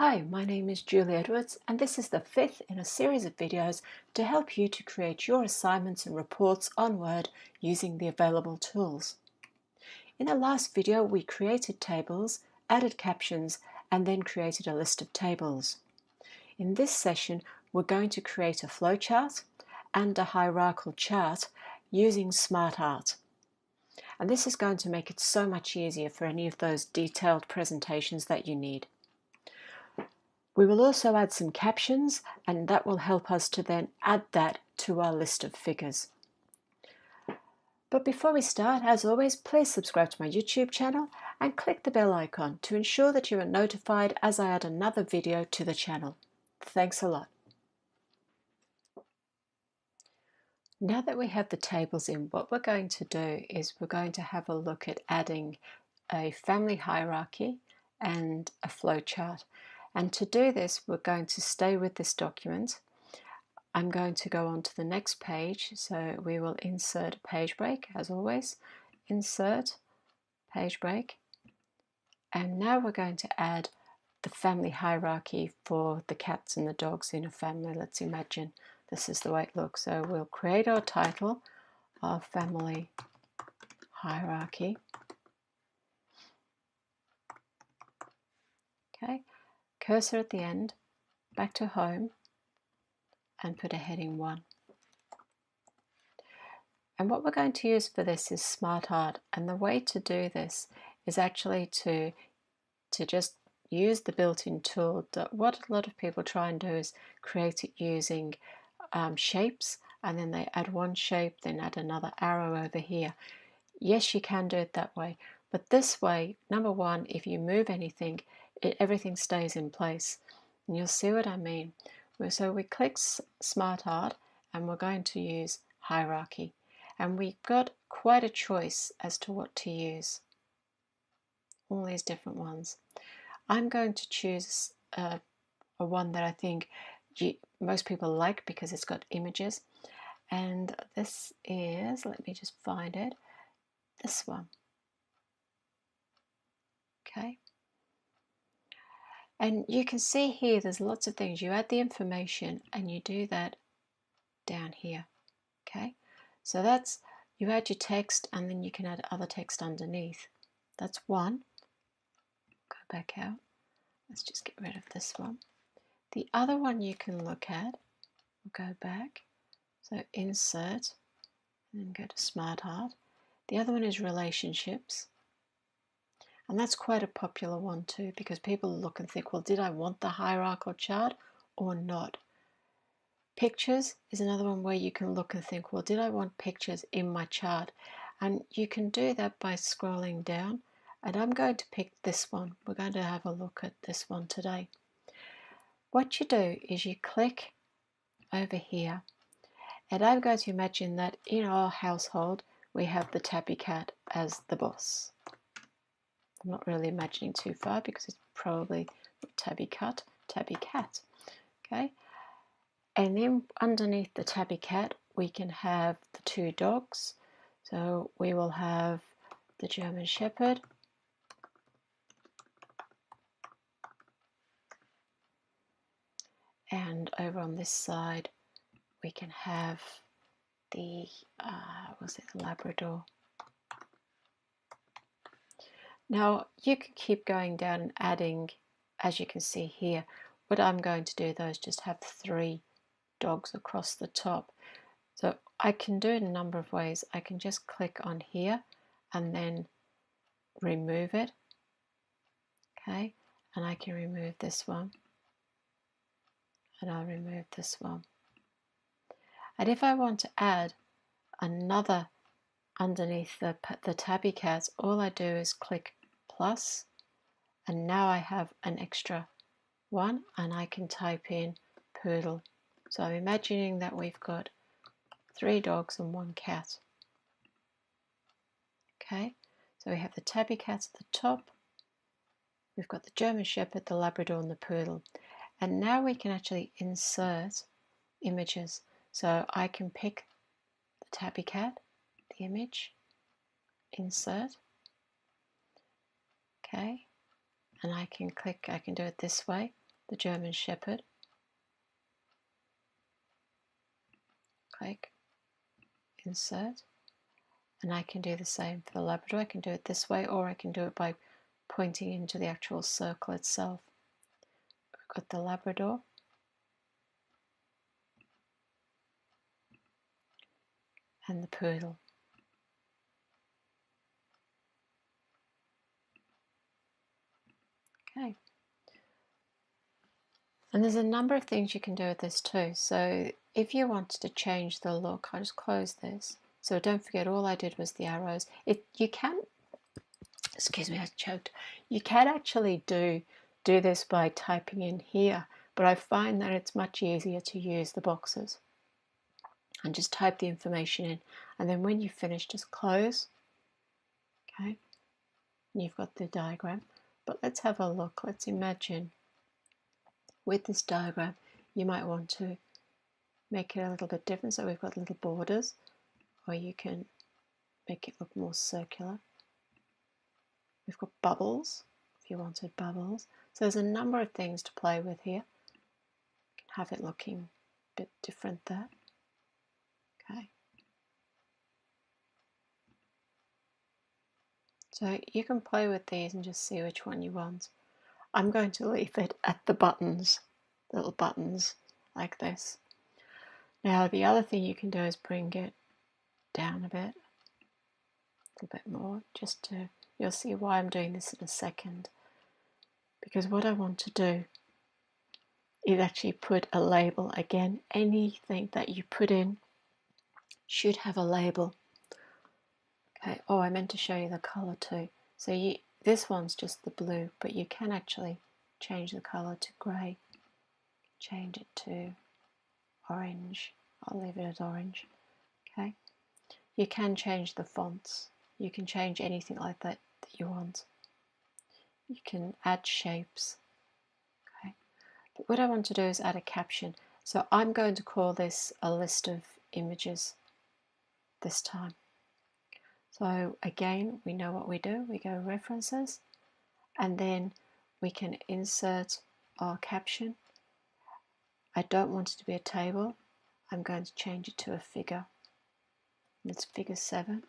Hi, my name is Julie Edwards, and this is the fifth in a series of videos to help you to create your assignments and reports on Word using the available tools. In the last video, we created tables, added captions, and then created a list of tables. In this session, we're going to create a flowchart and a hierarchical chart using SmartArt. And this is going to make it so much easier for any of those detailed presentations that you need. We will also add some captions, and that will help us to then add that to our list of figures. But before we start, as always, please subscribe to my YouTube channel and click the bell icon to ensure that you are notified as I add another video to the channel. Thanks a lot. Now that we have the tables in, what we're going to do is we're going to have a look at adding a family hierarchy and a flowchart. And to do this, we're going to stay with this document. I'm going to go on to the next page, so we will insert a page break as always. Insert, page break. And now we're going to add the family hierarchy for the cats and the dogs in a family. Let's imagine this is the way it looks. So we'll create our title of family hierarchy. Okay, cursor at the end, back to home, and put a heading 1. And what we're going to use for this is SmartArt, and the way to do this is actually to just use the built-in tool. What a lot of people try and do is create it using shapes, and then they add one shape, then add another arrow over here. Yes, you can do it that way, but this way, number one, if you move anything, everything stays in place. And you'll see what I mean. So we click SmartArt, and we're going to use hierarchy. And we've got quite a choice as to what to use. All these different ones. I'm going to choose a one that I think most people like because it's got images. And this is, let me just find it, this one. Okay. And you can see here there's lots of things. You add the information and you do that down here. Okay. So that's, you add your text and then you can add other text underneath. That's one. Go back out. Let's just get rid of this one. The other one you can look at, we'll go back. So insert and then go to SmartArt. The other one is relationships. And that's quite a popular one too, because people look and think, well, did I want the hierarchical chart or not? Pictures is another one where you can look and think, well, did I want pictures in my chart? And you can do that by scrolling down. And I'm going to pick this one. We're going to have a look at this one today. What you do is you click over here. And I'm going to imagine that in our household, we have the tabby cat as the boss. I'm not really imagining too far because it's probably tabby cat. Okay. And then underneath the tabby cat, we can have the two dogs. So we will have the German Shepherd and over on this side, we can have the, the Labrador. Now you can keep going down and adding, as you can see here. What I'm going to do though is just have 3 dogs across the top. So I can do it a number of ways. I can just click on here and then remove it. Okay, and I can remove this one. And I'll remove this one. And if I want to add another underneath the tabby cats, all I do is click plus, and now I have an extra one, and I can type in poodle. So I'm imagining that we've got 3 dogs and 1 cat. Okay, so we have the tabby cats at the top, we've got the German Shepherd, the Labrador and the poodle. And now we can actually insert images. So I can pick the tabby cat, the image, insert, okay, and I can click, I can do it this way, the German Shepherd. Click, insert, and I can do the same for the Labrador. I can do it this way, or I can do it by pointing into the actual circle itself. We've got the Labrador, and the Poodle. Okay. And there's a number of things you can do with this too. So if you wanted to change the look, I'll just close this. So don't forget, all I did was the arrows. You can, excuse me, I choked. You can actually do this by typing in here, but I find that it's much easier to use the boxes and just type the information in. And then when you finish, just close. Okay. And you've got the diagram. But let's have a look. Let's imagine with this diagram, you might want to make it a little bit different. So we've got little borders, or you can make it look more circular. We've got bubbles, if you wanted bubbles. So there's a number of things to play with here. You can have it looking a bit different there. Okay. So you can play with these and just see which one you want. I'm going to leave it at the buttons, little buttons like this. Now the other thing you can do is bring it down a bit, a little bit more, just to, you'll see why I'm doing this in a second. Because what I want to do is actually put a label. Again, anything that you put in should have a label. Okay, oh, I meant to show you the color too. So this one's just the blue, but you can actually change the color to grey. Change it to orange. I'll leave it at orange. Okay. You can change the fonts. You can change anything like that you want. You can add shapes. Okay. But what I want to do is add a caption. So I'm going to call this a list of images this time. So again, we know what we do. We go references, and then we can insert our caption. I don't want it to be a table. I'm going to change it to a figure. And it's figure 7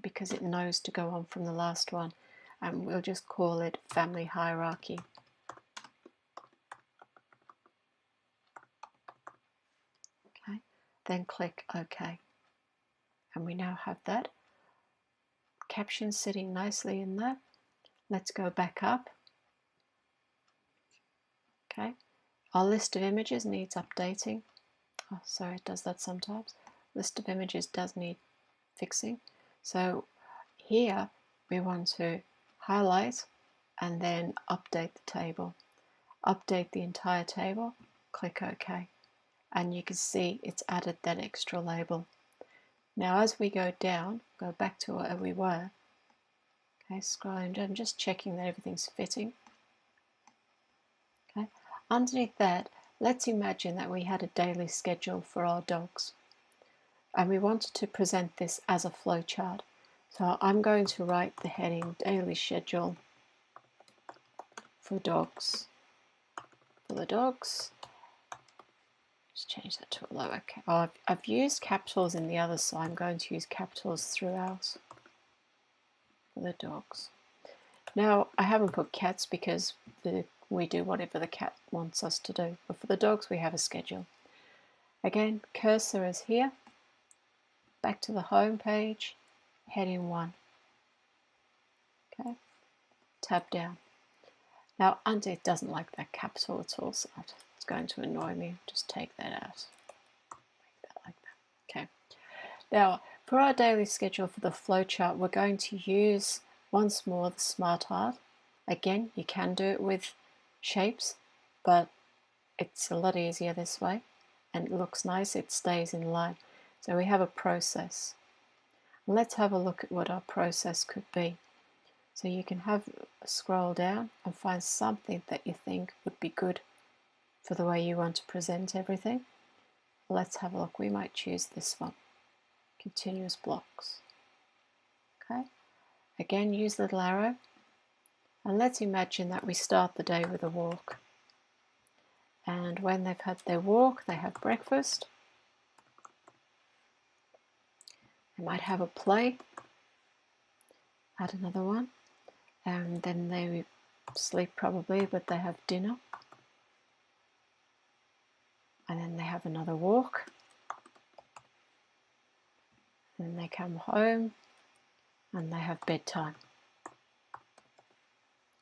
because it knows to go on from the last one. And we'll just call it family hierarchy. Okay, then click OK. And we now have that caption sitting nicely in there. Let's go back up. Okay, our list of images needs updating. Oh, sorry, it does that sometimes. List of images does need fixing. So here we want to highlight and then update the table. Update the entire table, click OK. And you can see it's added that extra label. Now as we go down, go back to where we were. Okay, scrolling down, just checking that everything's fitting. Okay, underneath that, let's imagine that we had a daily schedule for our dogs. And we wanted to present this as a flowchart. So I'm going to write the heading daily schedule for dogs. For the dogs. Just change that to a lower cap. Oh, I've used capitals in the other, so I'm going to use capitals throughout for the dogs. Now, I haven't put cats because we do whatever the cat wants us to do. But for the dogs, we have a schedule. Again, cursor is here. Back to the home page, heading 1. Okay, tab down. Now, under it doesn't like that capital at all, so it's going to annoy me. Just take that out. Make that like that. Okay. Now, for our daily schedule for the flowchart, we're going to use once more the Smart Art. Again, you can do it with shapes, but it's a lot easier this way, and it looks nice. It stays in line. So we have a process. And let's have a look at what our process could be. So you can have a scroll down and find something that you think would be good for the way you want to present everything. Let's have a look. We might choose this one. Continuous blocks. Okay. Again, use little arrow. And let's imagine that we start the day with a walk. and when they've had their walk, they have breakfast. They might have a play, add another one, and then they sleep probably, but they have dinner, and then they have another walk, and then they come home and they have bedtime.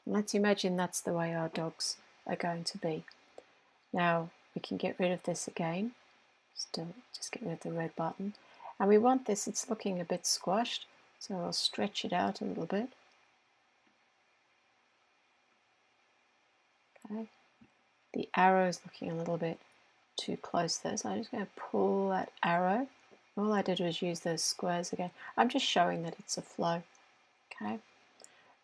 And let's imagine that's the way our dogs are going to be. Now we can get rid of this again, just get rid of the red button, and we want this, it's looking a bit squashed, so I'll stretch it out a little bit. Okay, the arrow is looking a little bit too close there, so I'm just going to pull that arrow. All I did was use those squares again. I'm just showing that it's a flow. Okay.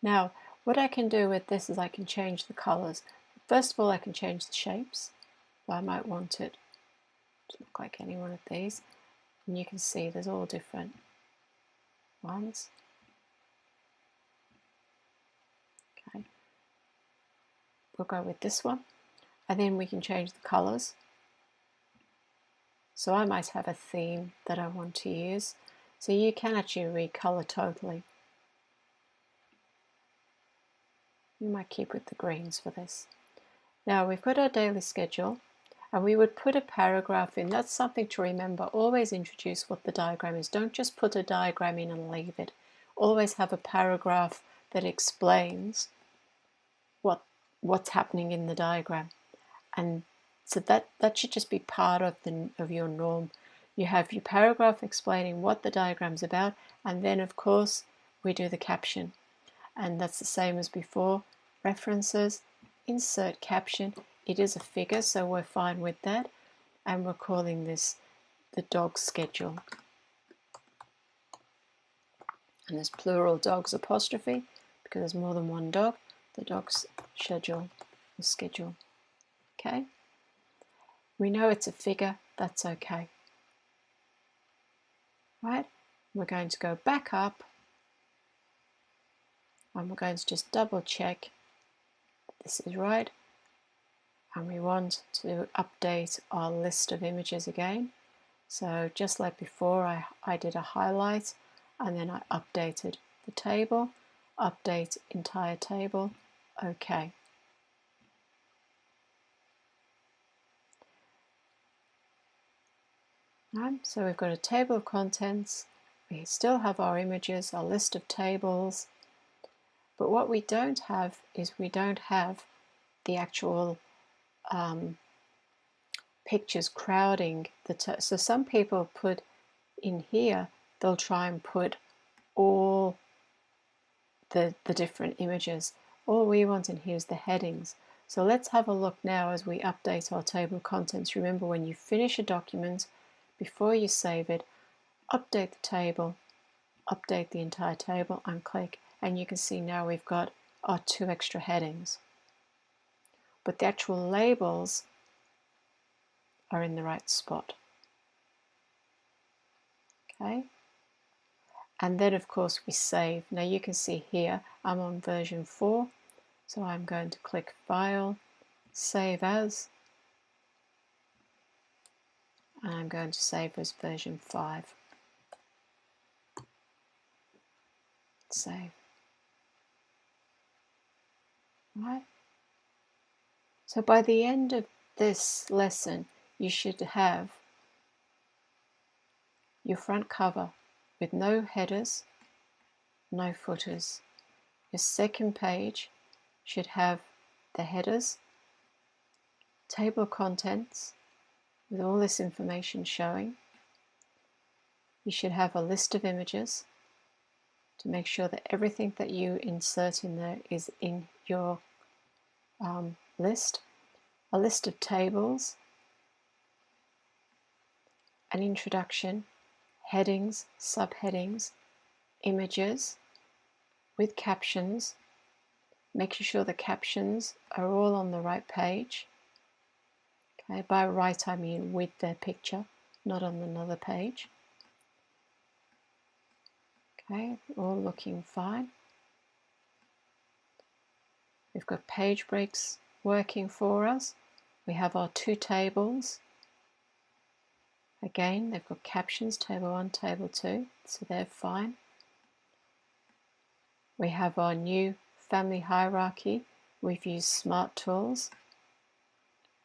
Now, what I can do with this is I can change the colors. First of all, I can change the shapes. So I might want it to look like any one of these. And you can see there's all different ones. Okay. We'll go with this one. And then we can change the colors. So I might have a theme that I want to use. So you can actually recolor totally. You might keep with the greens for this. Now we've got our daily schedule, and we would put a paragraph in. That's something to remember. Always introduce what the diagram is. Don't just put a diagram in and leave it. Always have a paragraph that explains what's happening in the diagram. And so that should just be part of your norm. You have your paragraph explaining what the diagram's about, and then of course we do the caption. And that's the same as before. References, insert caption. It is a figure, so we're fine with that. And we're calling this the dog schedule. And there's plural dogs apostrophe because there's more than one dog. The dog's schedule or schedule. Okay? We know it's a figure, that's okay. Right? We're going to go back up and we're going to just double check this is right, and we want to update our list of images again. So just like before, I did a highlight and then I updated the table, update entire table, okay. So we've got a table of contents, we still have our images, our list of tables, but what we don't have is we don't have the actual pictures crowding the so some people put in here, they'll try and put all the different images. All we want in here is the headings. So let's have a look now as we update our table of contents. Remember, when you finish a document, before you save it, update the table, update the entire table, and click, and you can see now we've got our 2 extra headings. But the actual labels are in the right spot. Okay, and then of course we save. Now you can see here I'm on version 4, so I'm going to click File, Save As, and I'm going to save as version 5. Save. Right. So by the end of this lesson, you should have your front cover with no headers, no footers. Your second page should have the headers, table of contents with all this information showing. You should have a list of images to make sure that everything that you insert in there is in your list. A list of tables, an introduction, headings, subheadings, images with captions, making sure the captions are all on the right page. Okay, by right I mean with their picture, not on another page. Okay, all looking fine. We've got page breaks working for us. We have our two tables. Again, they've got captions, table 1, table 2, so they're fine. We have our new family hierarchy. We've used Smart Tools.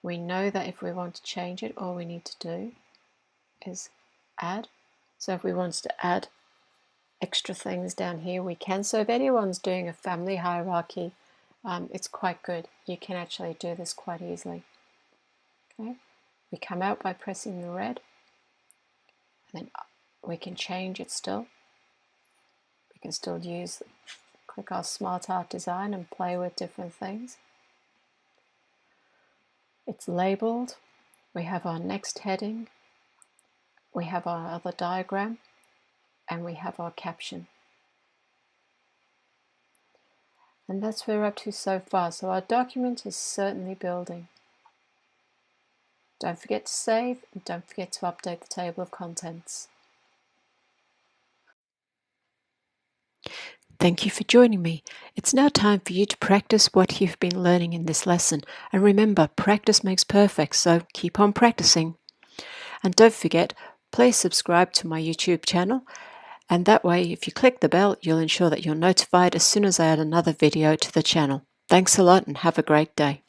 We know that if we want to change it, all we need to do is add. So if we wanted to add extra things down here, we can. So if anyone's doing a family hierarchy, it's quite good. You can actually do this quite easily. Okay, we come out by pressing the red, and then we can change it still. We can still click our Smart Art Design and play with different things. It's labeled. We have our next heading. We have our other diagram, and we have our caption. And that's where we're up to so far. So our document is certainly building. Don't forget to save, and don't forget to update the table of contents. Thank you for joining me. It's now time for you to practice what you've been learning in this lesson. And remember, practice makes perfect, so keep on practicing. And don't forget, please subscribe to my YouTube channel. And that way, if you click the bell, you'll ensure that you're notified as soon as I add another video to the channel. Thanks a lot and have a great day.